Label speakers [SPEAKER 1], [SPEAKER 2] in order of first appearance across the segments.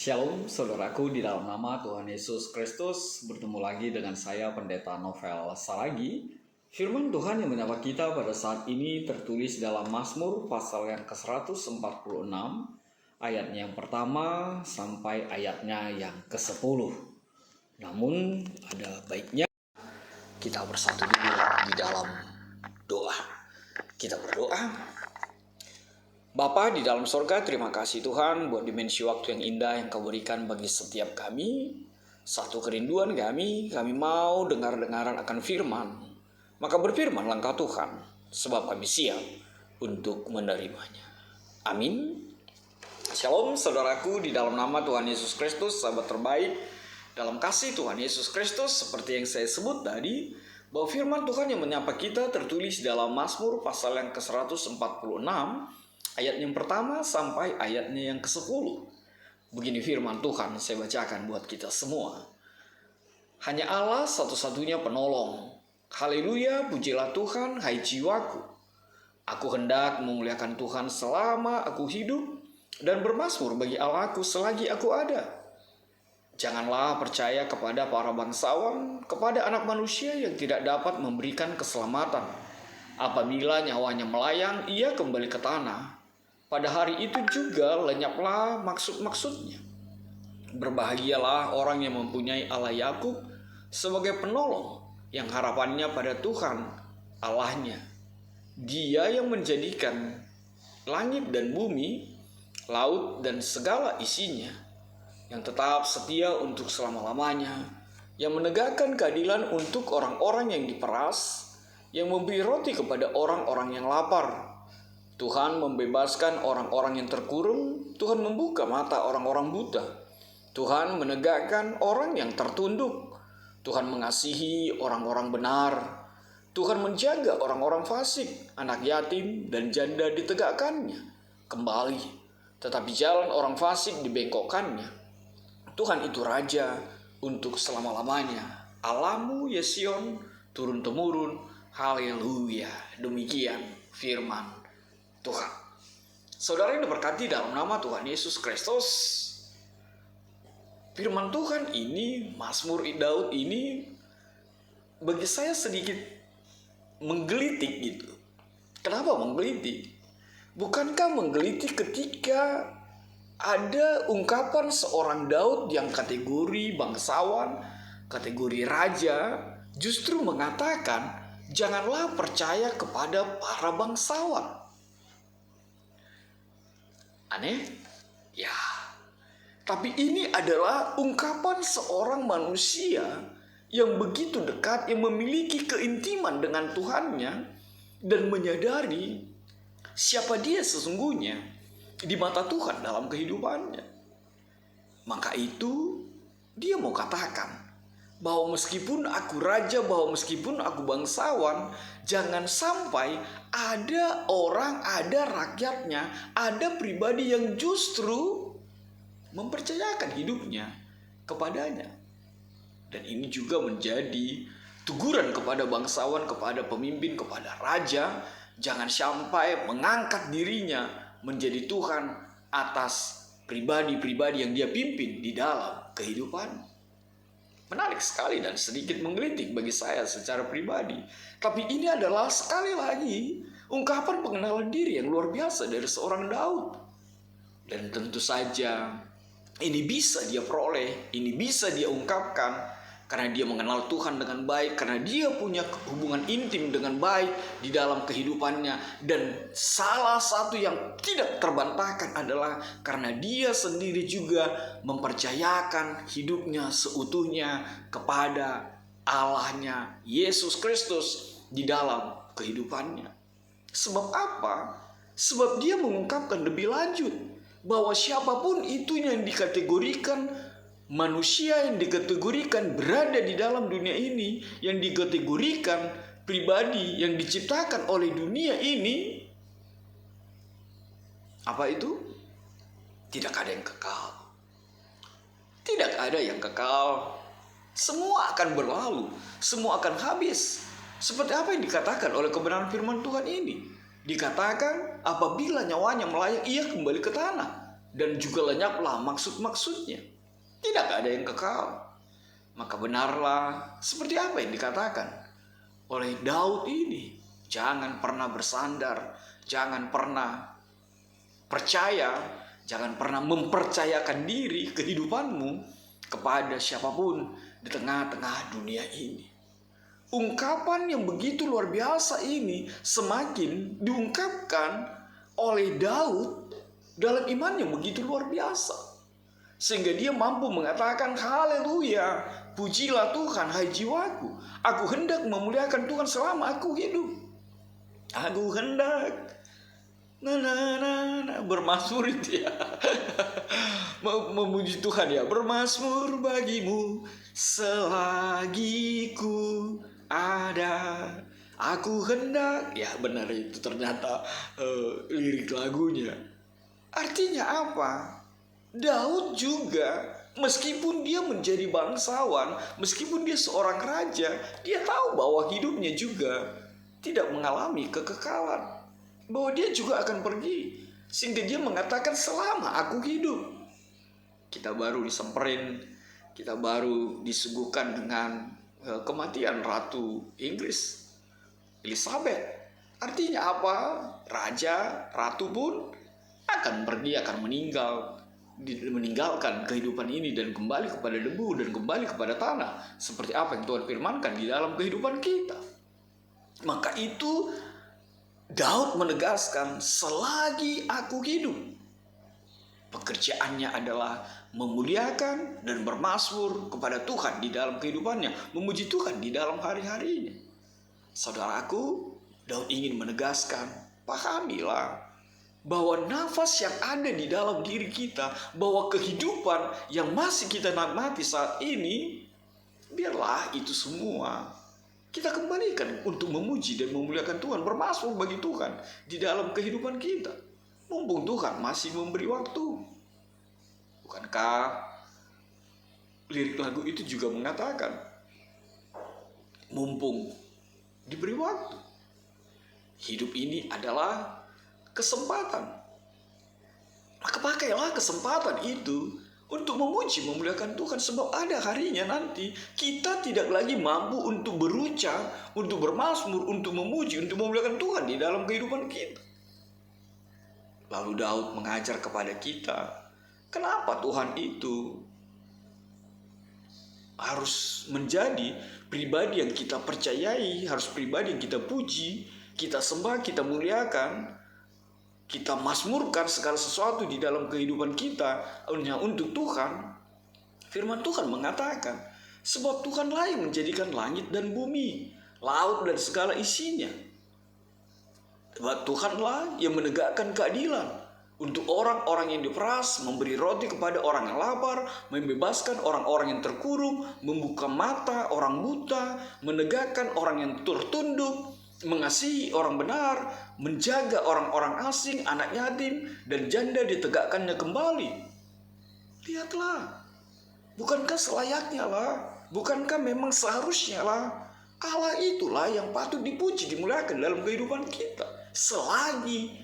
[SPEAKER 1] Shalom saudaraku, di dalam nama Tuhan Yesus Kristus, bertemu lagi dengan saya Pendeta Novel Saragi. Firman Tuhan yang menyapa kita pada saat ini tertulis dalam Mazmur pasal yang ke-146, ayatnya yang pertama sampai ayatnya yang ke-10. Namun ada baiknya kita bersatu dulu di dalam doa. Kita berdoa. Bapa di dalam sorga, terima kasih Tuhan buat dimensi waktu yang indah yang Kau berikan bagi setiap kami. Satu kerinduan kami mau dengar-dengaran akan firman. Maka berfirmanlah Engkau Tuhan, sebab kami siap untuk menerimanya. Amin. Shalom saudaraku, di dalam nama Tuhan Yesus Kristus, sahabat terbaik dalam kasih Tuhan Yesus Kristus, seperti yang saya sebut tadi, bahwa firman Tuhan yang menyapa kita tertulis dalam Mazmur pasal yang ke-146, ayat yang pertama sampai ayatnya yang ke-10. Begini firman Tuhan, saya bacakan buat kita semua. Hanya Allah satu-satunya penolong. Haleluya, pujilah Tuhan, hai jiwaku. Aku hendak memuliakan Tuhan selama aku hidup, dan bermazmur bagi Allahku selagi aku ada. Janganlah percaya kepada para bangsawan, kepada anak manusia yang tidak dapat memberikan keselamatan. Apabila nyawanya melayang, ia kembali ke tanah. Pada hari itu juga lenyaplah maksud-maksudnya. Berbahagialah orang yang mempunyai Allah Yakub sebagai penolong, yang harapannya pada Tuhan Allahnya. Dia yang menjadikan langit dan bumi, laut dan segala isinya, yang tetap setia untuk selama-lamanya, yang menegakkan keadilan untuk orang-orang yang diperas, yang memberi roti kepada orang-orang yang lapar. Tuhan membebaskan orang-orang yang terkurung, Tuhan membuka mata orang-orang buta. Tuhan menegakkan orang yang tertunduk, Tuhan mengasihi orang-orang benar. Tuhan menjaga orang-orang fasik, anak yatim dan janda ditegakkannya kembali. Tetapi jalan orang fasik dibengkokkannya. Tuhan itu Raja untuk selama-lamanya. Allahmu ya Sion, turun-temurun, haleluya. Demikian firman Tuhan. Saudara yang diberkati dalam nama Tuhan Yesus Kristus, firman Tuhan ini, Mazmur Daud ini, bagi saya sedikit menggelitik gitu. Kenapa menggelitik? Bukankah menggelitik ketika ada ungkapan seorang Daud yang kategori bangsawan, kategori raja, justru mengatakan, janganlah percaya kepada para bangsawan. Aneh? Ya. Tapi ini adalah ungkapan seorang manusia yang begitu dekat, yang memiliki keintiman dengan Tuhannya, dan menyadari siapa dia sesungguhnya di mata Tuhan dalam kehidupannya. Maka itu dia mau katakan bahwa meskipun aku raja, bahwa meskipun aku bangsawan, jangan sampai ada orang, ada rakyatnya, ada pribadi yang justru mempercayakan hidupnya kepadanya. Dan ini juga menjadi teguran kepada bangsawan, kepada pemimpin, kepada raja, jangan sampai mengangkat dirinya menjadi Tuhan atas pribadi-pribadi yang dia pimpin di dalam kehidupan. Menarik sekali dan sedikit menggelitik bagi saya secara pribadi. Tapi ini adalah sekali lagi ungkapan pengenalan diri yang luar biasa dari seorang Daud. Dan tentu saja ini bisa dia peroleh, ini bisa dia ungkapkan karena dia mengenal Tuhan dengan baik, karena dia punya hubungan intim dengan baik di dalam kehidupannya. Dan salah satu yang tidak terbantahkan adalah karena dia sendiri juga mempercayakan hidupnya seutuhnya kepada Allahnya Yesus Kristus di dalam kehidupannya. Sebab apa? Sebab dia mengungkapkan lebih lanjut bahwa siapapun itu yang dikategorikan manusia, yang dikategorikan berada di dalam dunia ini, yang dikategorikan pribadi yang diciptakan oleh dunia ini, apa itu? Tidak ada yang kekal. Tidak ada yang kekal. Semua akan berlalu, semua akan habis. Seperti apa yang dikatakan oleh kebenaran firman Tuhan ini. Dikatakan apabila nyawanya melayang, ia kembali ke tanah. dan juga lenyaplah maksud-maksudnya. Tidak ada yang kekal. Maka benarlah seperti apa yang dikatakan oleh Daud ini. Jangan pernah bersandar, jangan pernah percaya, jangan pernah mempercayakan diri kehidupanmu kepada siapapun di tengah-tengah dunia ini. Ungkapan yang begitu luar biasa ini semakin diungkapkan oleh Daud dalam iman yang begitu luar biasa. Sehingga dia mampu mengatakan, haleluya, pujilah Tuhan hai jiwaku. Aku hendak memuliakan Tuhan selama aku hidup. Aku hendak bermazmur itu ya. Memuji Tuhan ya. Bermazmur bagimu selagi ku ada. Aku hendak. Ya benar itu ternyata lirik lagunya. Artinya apa? Daud juga meskipun dia menjadi bangsawan, meskipun dia seorang raja, dia tahu bahwa hidupnya juga tidak mengalami kekekalan, bahwa dia juga akan pergi. Sehingga dia mengatakan selama aku hidup. Kita baru disemperin, kita baru disuguhkan dengan kematian Ratu Inggris Elizabeth. Artinya apa? Raja, ratu pun akan pergi, akan meninggalkan kehidupan ini dan kembali kepada debu dan kembali kepada tanah. Seperti apa yang Tuhan firmankan di dalam kehidupan kita. Maka itu Daud menegaskan, selagi aku hidup, pekerjaannya adalah memuliakan dan bermazmur kepada Tuhan di dalam kehidupannya, memuji Tuhan di dalam hari-harinya. Saudaraku, Daud ingin menegaskan, pahamilah bahwa nafas yang ada di dalam diri kita, bahwa kehidupan yang masih kita nikmati saat ini, biarlah itu semua kita kembalikan untuk memuji dan memuliakan Tuhan, bermazmur bagi Tuhan di dalam kehidupan kita. Mumpung Tuhan masih memberi waktu. Bukankah lirik lagu itu juga mengatakan, mumpung diberi waktu. Hidup ini adalah kesempatan. Maka pakailah kesempatan itu untuk memuji, memuliakan Tuhan. Sebab ada harinya nanti kita tidak lagi mampu untuk berucap, untuk bermazmur, untuk memuji, untuk memuliakan Tuhan di dalam kehidupan kita. Lalu Daud mengajar kepada kita, kenapa Tuhan itu harus menjadi pribadi yang kita percayai, harus pribadi yang kita puji, kita sembah, kita muliakan, kita mazmurkan segala sesuatu di dalam kehidupan kita hanya untuk Tuhan. Firman Tuhan mengatakan, sebab Tuhanlah yang menjadikan langit dan bumi, laut dan segala isinya. Sebab Tuhanlah yang menegakkan keadilan untuk orang-orang yang diperas, memberi roti kepada orang yang lapar, membebaskan orang-orang yang terkurung, membuka mata orang buta, menegakkan orang yang tertunduk, mengasihi orang benar, menjaga orang-orang asing, anak yatim, dan janda ditegakkannya kembali. Lihatlah, bukankah selayaknya lah, bukankah memang seharusnya lah, Allah itulah yang patut dipuji, dimuliakan dalam kehidupan kita. Selagi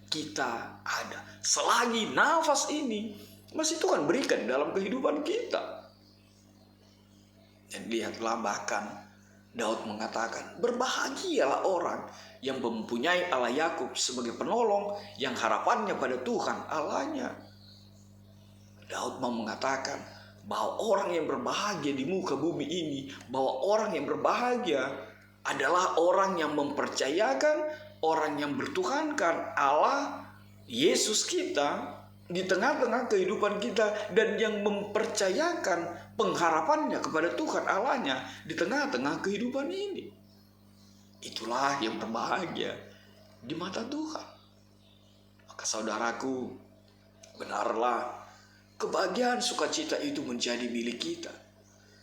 [SPEAKER 1] kita ada, selagi nafas ini masih Tuhan berikan dalam kehidupan kita. Dan lihatlah, bahkan Daud mengatakan, berbahagialah orang yang mempunyai Allah Yakub sebagai penolong, yang harapannya pada Tuhan Allahnya. Daud mau mengatakan bahwa orang yang berbahagia di muka bumi ini, bahwa orang yang berbahagia adalah orang yang mempercayakan, orang yang bertuhankan Allah, Yesus kita di tengah-tengah kehidupan kita, dan yang mempercayakan pengharapannya kepada Tuhan Allahnya di tengah-tengah kehidupan ini. Itulah yang berbahagia di mata Tuhan. Maka saudaraku, benarlah kebahagiaan sukacita itu menjadi milik kita.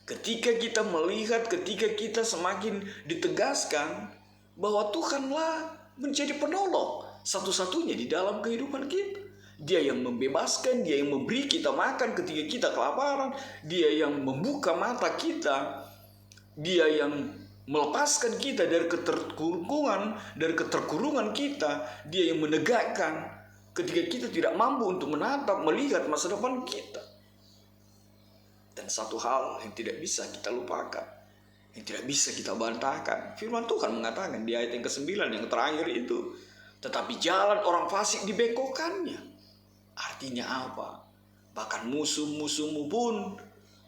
[SPEAKER 1] Ketika kita melihat, ketika kita semakin ditegaskan bahwa Tuhanlah menjadi penolong satu-satunya di dalam kehidupan kita. Dia yang membebaskan, dia yang memberi kita makan ketika kita kelaparan, dia yang membuka mata kita, dia yang melepaskan kita dari keterkurungan kita, dia yang menegakkan ketika kita tidak mampu untuk menatap, melihat masa depan kita. Dan satu hal yang tidak bisa kita lupakan, yang tidak bisa kita bantahkan, firman Tuhan mengatakan di ayat yang ke-9 yang terakhir itu, tetapi jalan orang fasik dibengkokkannya. Artinya apa? Bahkan musuh-musuhmu pun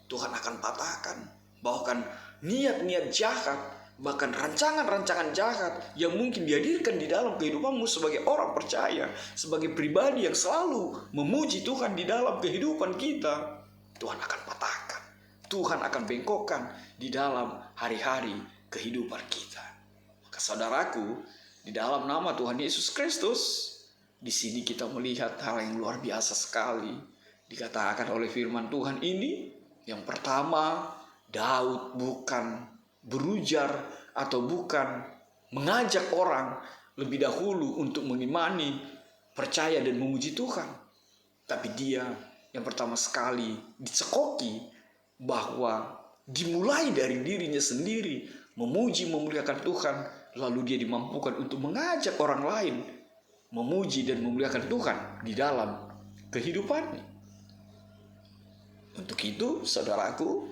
[SPEAKER 1] Tuhan akan patahkan. Bahkan niat-niat jahat, bahkan rancangan-rancangan jahat yang mungkin dihadirkan di dalam kehidupanmu sebagai orang percaya, sebagai pribadi yang selalu memuji Tuhan di dalam kehidupan kita, Tuhan akan patahkan, Tuhan akan bengkokkan di dalam hari-hari kehidupan kita. Maka saudaraku, di dalam nama Tuhan Yesus Kristus, di sini kita melihat hal yang luar biasa sekali. Dikatakan oleh firman Tuhan ini, yang pertama, Daud bukan berujar atau bukan mengajak orang lebih dahulu untuk mengimani, percaya dan memuji Tuhan. Tapi dia yang pertama sekali dicekoki bahwa dimulai dari dirinya sendiri memuji, memuliakan Tuhan, lalu dia dimampukan untuk mengajak orang lain memuji dan memuliakan Tuhan di dalam kehidupannya. Untuk itu, saudaraku,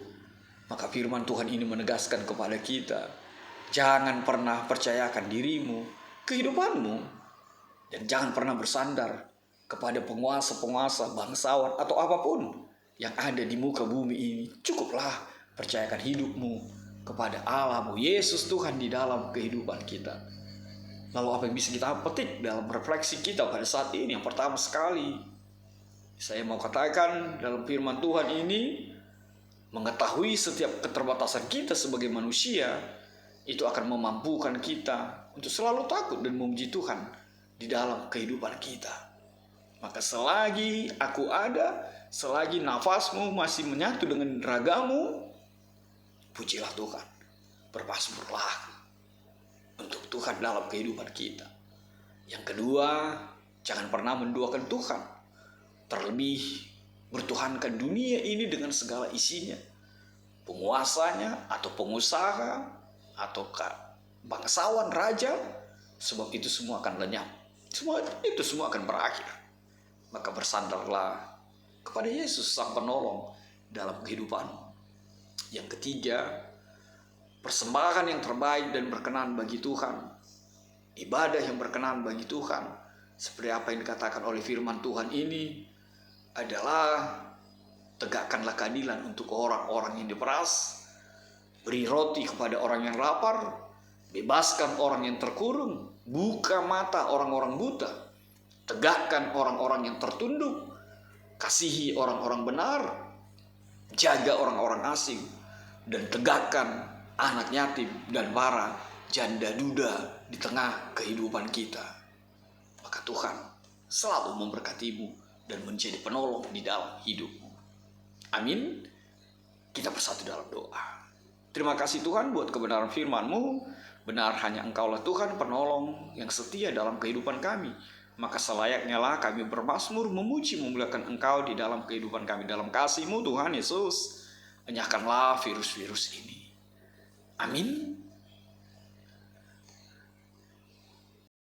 [SPEAKER 1] maka firman Tuhan ini menegaskan kepada kita, jangan pernah percayakan dirimu, kehidupanmu, dan jangan pernah bersandar kepada penguasa-penguasa, bangsawan, atau apapun yang ada di muka bumi ini. Cukuplah percayakan hidupmu kepada Allahmu, Yesus Tuhan di dalam kehidupan kita. Lalu apa yang bisa kita petik dalam refleksi kita pada saat ini? Yang pertama sekali, saya mau katakan dalam firman Tuhan ini, mengetahui setiap keterbatasan kita sebagai manusia, itu akan memampukan kita untuk selalu takut dan memuji Tuhan di dalam kehidupan kita. Maka selagi aku ada, selagi nafasmu masih menyatu dengan ragamu, pujilah Tuhan, bermazmurlah untuk Tuhan dalam kehidupan kita. Yang kedua, jangan pernah menduakan Tuhan, terlebih bertuhankan dunia ini dengan segala isinya, penguasanya atau pengusaha atau bangsawan, raja, sebab itu semua akan lenyap, itu semua akan berakhir. Maka bersandarlah kepada Yesus sang penolong dalam kehidupanmu. Yang ketiga, persembahan yang terbaik dan berkenan bagi Tuhan, ibadah yang berkenan bagi Tuhan, seperti apa yang dikatakan oleh firman Tuhan ini, adalah tegakkanlah keadilan untuk orang-orang yang diperas, beri roti kepada orang yang lapar, bebaskan orang yang terkurung, buka mata orang-orang buta, tegakkan orang-orang yang tertunduk, kasihi orang-orang benar, jaga orang-orang asing, dan tegakkan anak yatim dan para janda duda di tengah kehidupan kita. Maka Tuhan selalu memberkatimu dan menjadi penolong di dalam hidupmu. Amin. Kita bersatu dalam doa. Terima kasih Tuhan buat kebenaran firman-Mu. Benar hanya Engkaulah Tuhan penolong yang setia dalam kehidupan kami. Maka selayaknya lah kami bermazmur, memuji, memuliakan Engkau di dalam kehidupan kami. Dalam kasih-Mu Tuhan Yesus, enyahkanlah virus-virus ini. Amin.